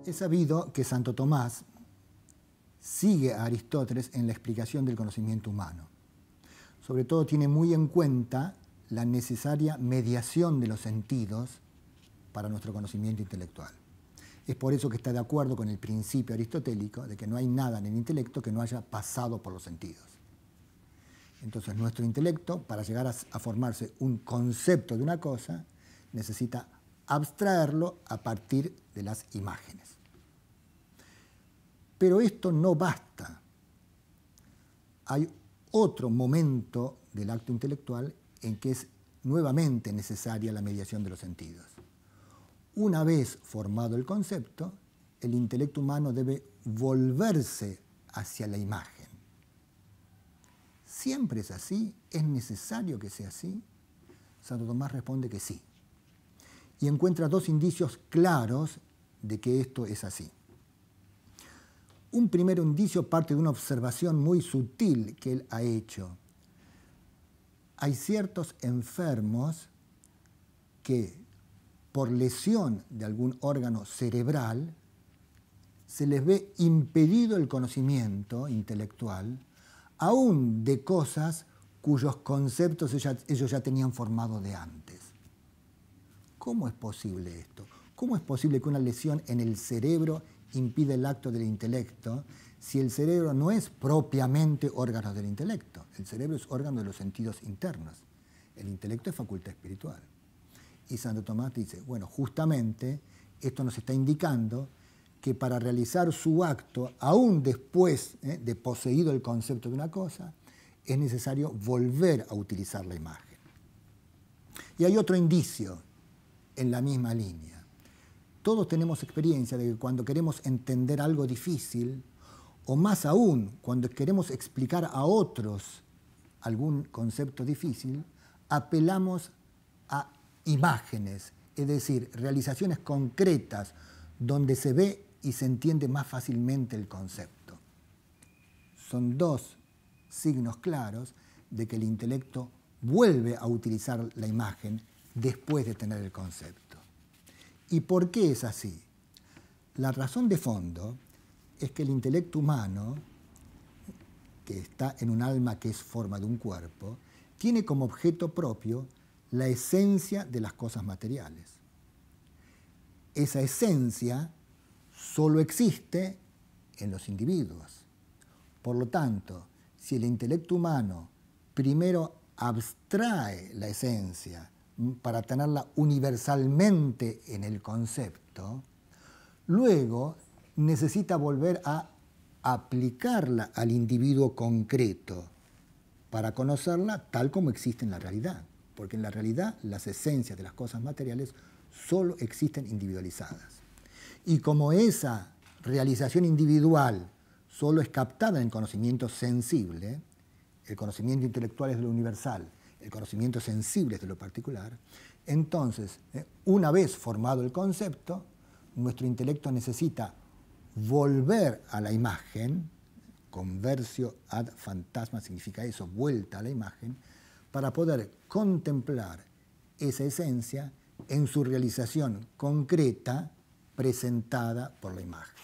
Es sabido que Santo Tomás sigue a Aristóteles en la explicación del conocimiento humano. Sobre todo tiene muy en cuenta la necesaria mediación de los sentidos para nuestro conocimiento intelectual. Es por eso que está de acuerdo con el principio aristotélico de que no hay nada en el intelecto que no haya pasado por los sentidos. Entonces nuestro intelecto, para llegar a formarse un concepto de una cosa, necesita abstraerlo a partir de las imágenes. Pero esto no basta. Hay otro momento del acto intelectual en que es nuevamente necesaria la mediación de los sentidos. Una vez formado el concepto, el intelecto humano debe volverse hacia la imagen. ¿Siempre es así? ¿Es necesario que sea así? Santo Tomás responde que sí. Y encuentra dos indicios claros de que esto es así. Un primer indicio parte de una observación muy sutil que él ha hecho. Hay ciertos enfermos que por lesión de algún órgano cerebral se les ve impedido el conocimiento intelectual, aún de cosas cuyos conceptos ellos ya tenían formado de antes. ¿Cómo es posible esto? ¿Cómo es posible que una lesión en el cerebro impida el acto del intelecto si el cerebro no es propiamente órgano del intelecto? El cerebro es órgano de los sentidos internos. El intelecto es facultad espiritual. Y Santo Tomás dice, bueno, justamente esto nos está indicando que para realizar su acto, aún después de poseído el concepto de una cosa, es necesario volver a utilizar la imagen. Y hay otro indicio en la misma línea. Todos tenemos experiencia de que cuando queremos entender algo difícil, o más aún, cuando queremos explicar a otros algún concepto difícil, apelamos a imágenes, es decir, realizaciones concretas donde se ve y se entiende más fácilmente el concepto. Son dos signos claros de que el intelecto vuelve a utilizar la imagen después de tener el concepto. ¿Y por qué es así? La razón de fondo es que el intelecto humano, que está en un alma que es forma de un cuerpo, tiene como objeto propio la esencia de las cosas materiales. Esa esencia solo existe en los individuos. Por lo tanto, si el intelecto humano primero abstrae la esencia para tenerla universalmente en el concepto, luego necesita volver a aplicarla al individuo concreto para conocerla tal como existe en la realidad. Porque en la realidad las esencias de las cosas materiales solo existen individualizadas. Y como esa realización individual solo es captada en el conocimiento sensible, el conocimiento intelectual es de lo universal, el conocimiento sensible es de lo particular, entonces, una vez formado el concepto, nuestro intelecto necesita volver a la imagen, conversio ad fantasma significa eso, vuelta a la imagen, para poder contemplar esa esencia en su realización concreta presentada por la imagen.